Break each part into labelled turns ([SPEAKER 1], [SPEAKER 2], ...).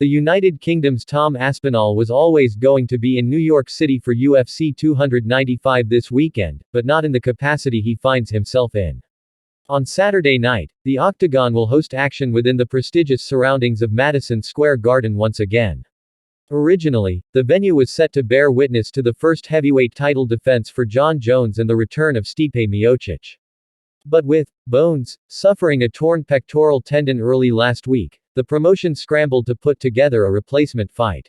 [SPEAKER 1] The United Kingdom's Tom Aspinall was always going to be in New York City for UFC 295 this weekend, but not in the capacity he finds himself in. On Saturday night, the Octagon will host action within the prestigious surroundings of Madison Square Garden once again. Originally, the venue was set to bear witness to the first heavyweight title defense for Jon Jones and the return of Stipe Miocic. But with Bones suffering a torn pectoral tendon early last week, the promotion scrambled to put together a replacement fight.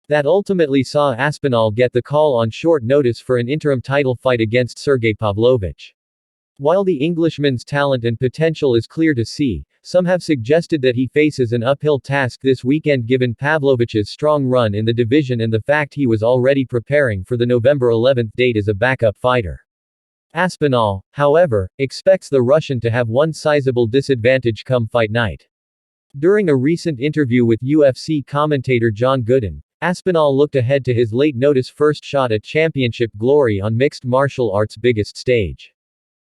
[SPEAKER 1] That ultimately saw Aspinall get the call on short notice for an interim title fight against Sergei Pavlovich. While the Englishman's talent and potential is clear to see, some have suggested that he faces an uphill task this weekend given Pavlovich's strong run in the division and the fact he was already preparing for the November 11 date as a backup fighter. Aspinall, however, expects the Russian to have one sizable disadvantage come fight night. During a recent interview with UFC commentator Jon Jones, Aspinall looked ahead to his late-notice first shot at championship glory on mixed martial arts' biggest stage.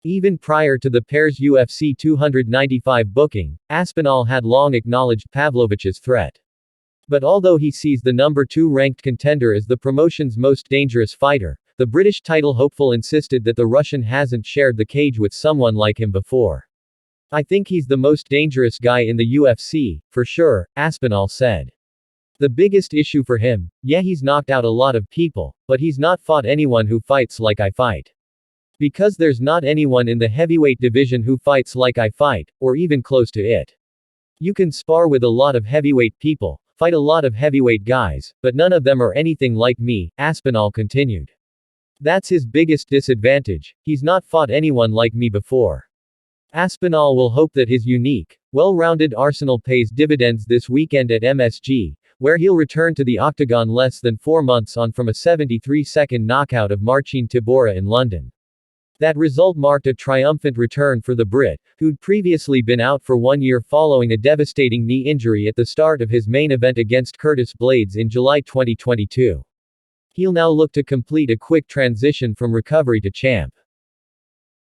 [SPEAKER 1] Even prior to the pair's UFC 295 booking, Aspinall had long acknowledged Pavlovich's threat. But although he sees the number 2 ranked contender as the promotion's most dangerous fighter, the British title hopeful insisted that the Russian hasn't shared the cage with someone like him before. "I think he's the most dangerous guy in the UFC, for sure," Aspinall said. "The biggest issue for him, yeah, he's knocked out a lot of people, but he's not fought anyone who fights like I fight. Because there's not anyone in the heavyweight division who fights like I fight, or even close to it. You can spar with a lot of heavyweight people, fight a lot of heavyweight guys, but none of them are anything like me," Aspinall continued. "That's his biggest disadvantage, he's not fought anyone like me before." Aspinall will hope that his unique, well-rounded arsenal pays dividends this weekend at MSG, where he'll return to the Octagon less than 4 months on from a 73-second knockout of Marcin Tybura in London. That result marked a triumphant return for the Brit, who'd previously been out for 1 year following a devastating knee injury at the start of his main event against Curtis Blaydes in July 2022. He'll now look to complete a quick transition from recovery to champ.